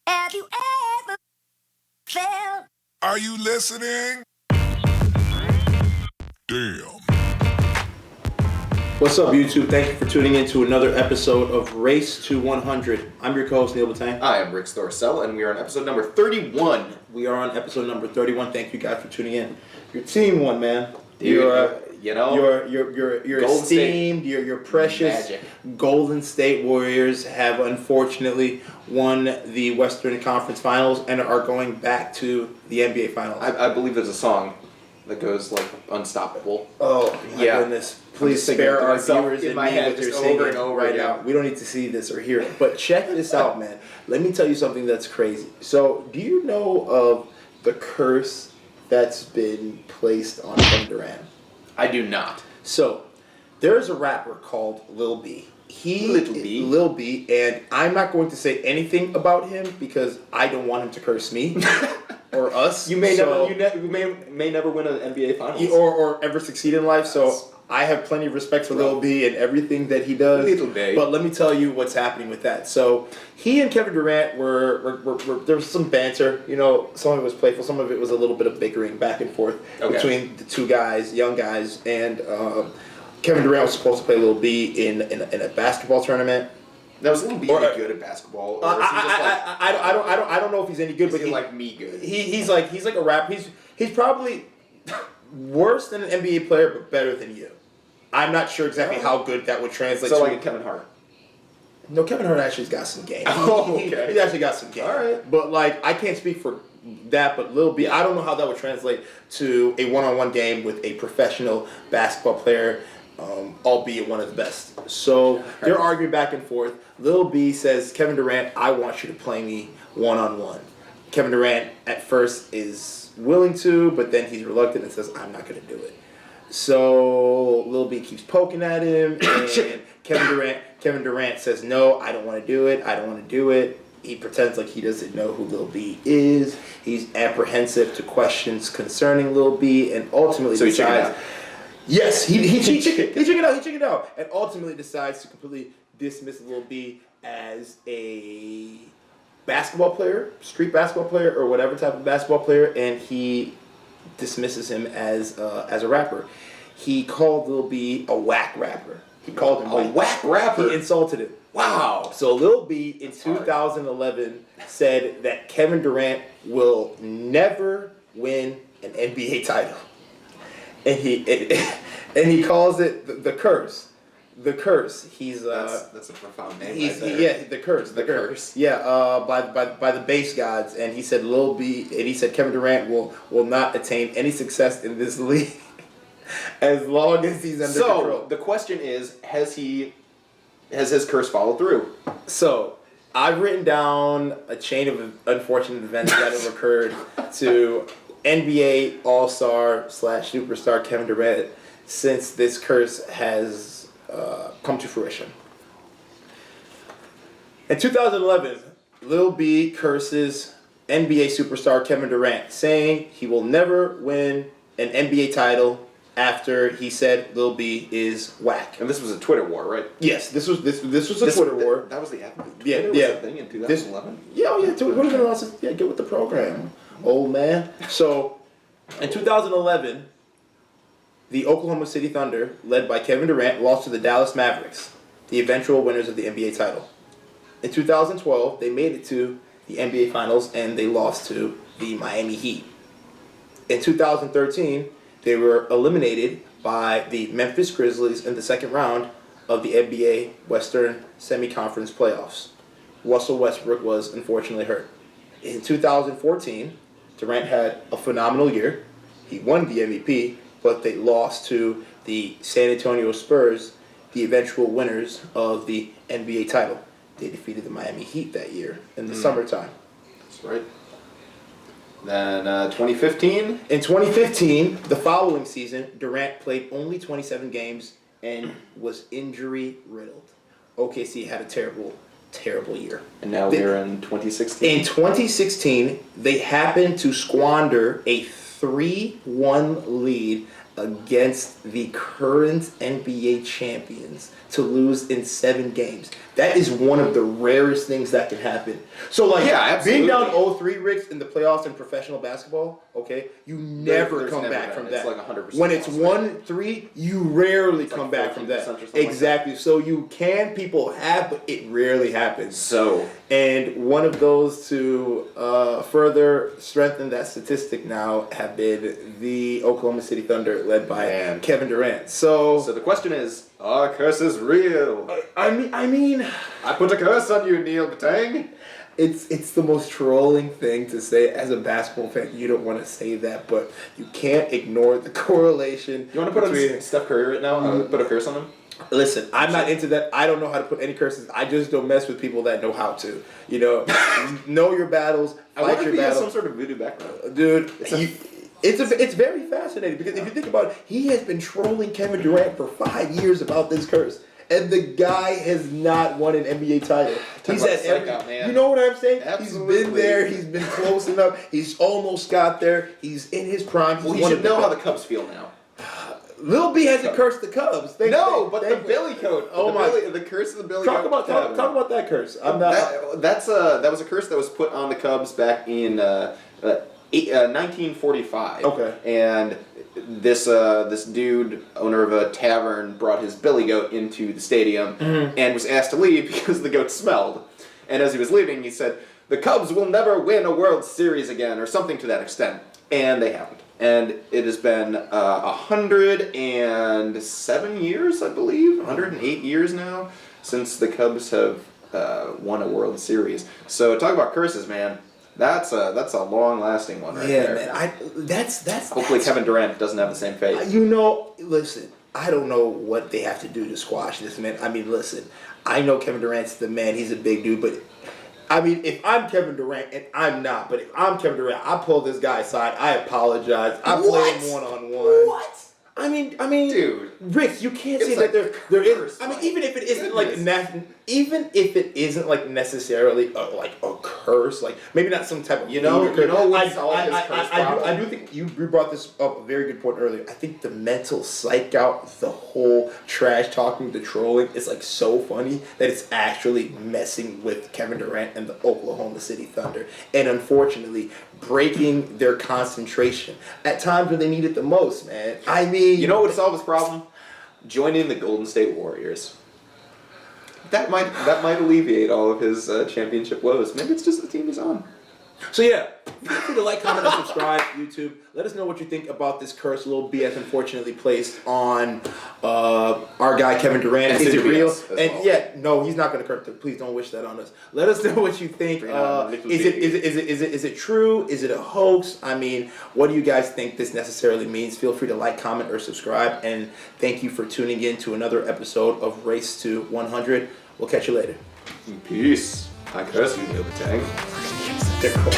Have you ever felt? Are you listening? Damn. What's up, YouTube? Thank you for tuning in to another episode of Race to 100. I'm your co-host, Neil Batang. I am Rick Storcell, and we are on episode number 31. We are on episode number 31. Thank you guys for tuning in. Your team won, man. Dude, Your Golden esteemed, your precious Magic. Golden State Warriors have unfortunately won the Western Conference Finals and are going back to the NBA Finals. I believe there's a song that goes like Unstoppable. Oh my Yeah. goodness! Please singing spare to our myself viewers in and my me head what you're just singing over and over right again. now. We don't need to see this or hear it, but check this out, man. Let me tell you something that's crazy. So, do you know of the curse that's been placed on Kevin Durant? I do not. So, there's a rapper called Lil B. Lil B? And I'm not going to say anything about him because I don't want him to curse me or us. You may never win an NBA Finals. Or ever succeed in life. So I have plenty of respect for Lil B and everything that he does. Little B. But let me tell you what's happening with that. So he and Kevin Durant were there was some banter. You know, some of it was playful, some of it was a little bit of bickering back and forth between the two guys, young guys, and Kevin Durant was supposed to play Lil B in a basketball tournament. Now, is Lil B good at basketball? Or is he just like, I don't know if he's any good, is but he like me good? He's like a rap. He's probably worse than an NBA player, but better than you. I'm not sure exactly how good that would translate. So to. like a Kevin Hart. No, Kevin Hart actually's got some game. Okay. He's actually got some game. All right. But like, I can't speak for that. But Lil B, I don't know how that would translate to a one-on-one game with a professional basketball player. Albeit one of the best. So they're arguing back and forth. Lil B says, Kevin Durant, I want you to play me one-on-one. Kevin Durant at first is willing to, but then he's reluctant and says, I'm not going to do it. So Lil B keeps poking at him, and Kevin Durant says, no, I don't want to do it. He pretends like he doesn't know who Lil B is. He's apprehensive to questions concerning Lil B, and ultimately decides... Yes, he chickened out, and ultimately decides to completely dismiss Lil B as a basketball player, street basketball player, or whatever type of basketball player, and he dismisses him as a rapper. He called Lil B a whack rapper. He called him a whack rapper. He insulted him. Wow. So Lil B in 2011 said that Kevin Durant will never win an NBA title. And he calls it the curse. The curse. He's that's a profound name right there. Yeah, the curse. The curse. Yeah, by the base gods. And he said Lil B and he said Kevin Durant will not attain any success in this league as long as he's under control. So the question is, has his curse followed through? So I've written down a chain of unfortunate events that have occurred to NBA All-Star / Superstar Kevin Durant since this curse has come to fruition. In 2011, Lil B curses NBA superstar Kevin Durant, saying he will never win an NBA title after he said Lil B is whack. And this was a Twitter war, right? Yes, this was a Twitter war. That was the Twitter yeah. was a thing in 2011? Yeah, get with the program, old man. So, in 2011, the Oklahoma City Thunder, led by Kevin Durant, lost to the Dallas Mavericks, the eventual winners of the NBA title. In 2012, they made it to the NBA Finals, and they lost to the Miami Heat. In 2013, they were eliminated by the Memphis Grizzlies in the second round of the NBA Western Semi-Conference Playoffs. Russell Westbrook was unfortunately hurt. In 2014, Durant had a phenomenal year. He won the MVP, but they lost to the San Antonio Spurs, the eventual winners of the NBA title. They defeated the Miami Heat that year in the summertime. That's right. Then 2015? In 2015, the following season, Durant played only 27 games and was injury-riddled. OKC had a terrible year. And now we're in 2016. In 2016, they happened to squander a 3-1 lead against the current NBA champions to lose in 7 games. That is one of the rarest things that can happen. So, like, Yeah, absolutely. being down 0-3, Ricks, in the playoffs in professional basketball, okay, you never There's come never back been. from It's that. like 100% When it's loss, 1-3, you rarely come like back from 14% that. or something like Exactly. So you can, people have, but it rarely happens. So, And one of those to further strengthen that statistic now have been the Oklahoma City Thunder, led by Man. Kevin Durant. So the question is, are curses real? I mean, I put a curse on you, Neil Batang. it's the most trolling thing to say as a basketball fan. You don't want to say that, but you can't ignore the correlation. You want to put between- on Steph Curry right now? Put a curse on him? Listen, I'm not into that. I don't know how to put any curses. I just don't mess with people that know how to. You know your battles, I fight wonder your if he has battles. some sort of voodoo background. Dude, it's very fascinating because if you think about it, he has been trolling Kevin Durant for 5 years about this curse. And the guy has not won an NBA title. He's about at the every. psych-out, man. You know what I'm saying? Absolutely. He's been there. He's been close enough. He's almost got there. He's in his prime. He's Well, he one should of the know how best. the Cubs feel now. Lil B hasn't cursed the Cubs. But the Billy coat. Oh my! The curse of the Billy Talk coat. about that curse. I'm not. That was a curse that was put on the Cubs back in 1945. Okay. And this dude, owner of a tavern, brought his billy goat into the stadium and was asked to leave because the goat smelled. And as he was leaving, he said, "The Cubs will never win a World Series again," or something to that extent. And they haven't. And it has been 107 years, I believe, 108 years now since the Cubs have won a World Series. So talk about curses, man. That's a long-lasting one right there. Man, that's Hopefully Kevin Durant doesn't have the same fate. Listen, I don't know what they have to do to squash this, man. I mean, listen, I know Kevin Durant's the man. He's a big dude, but I mean, if I'm Kevin Durant, and I'm not, but if I'm Kevin Durant, I pull this guy aside. I apologize. I play him one-on-one. What? I mean, Dude, Rick, you can't it's say like that there is. curse, I mean, my even if it isn't goodness. even if it isn't like necessarily like a curse, like maybe not some type of You know curse. what solves his curse I problem? do think you brought this up, a very good point earlier. I think the mental psych out, the whole trash talking, the trolling is like so funny that it's actually messing with Kevin Durant and the Oklahoma City Thunder, and unfortunately breaking their concentration at times when they need it the most, man. I mean, you know what would solve this problem? Joining the Golden State Warriors. That might alleviate all of his championship woes. Maybe it's just the team he's on. So yeah, feel free to like, comment, and subscribe. YouTube. Let us know what you think about this curse Lil B has unfortunately placed on our guy Kevin Durant. And Is it Cindy real? as well. And yeah, no, he's not going to curse. Please don't wish that on us. Let us know what you think. Is it true? Is it a hoax? I mean, what do you guys think this necessarily means? Feel free to like, comment, or subscribe. And thank you for tuning in to another episode of Race to 100. We'll catch you later. Peace. I curse you, Neil Batang. They're cool.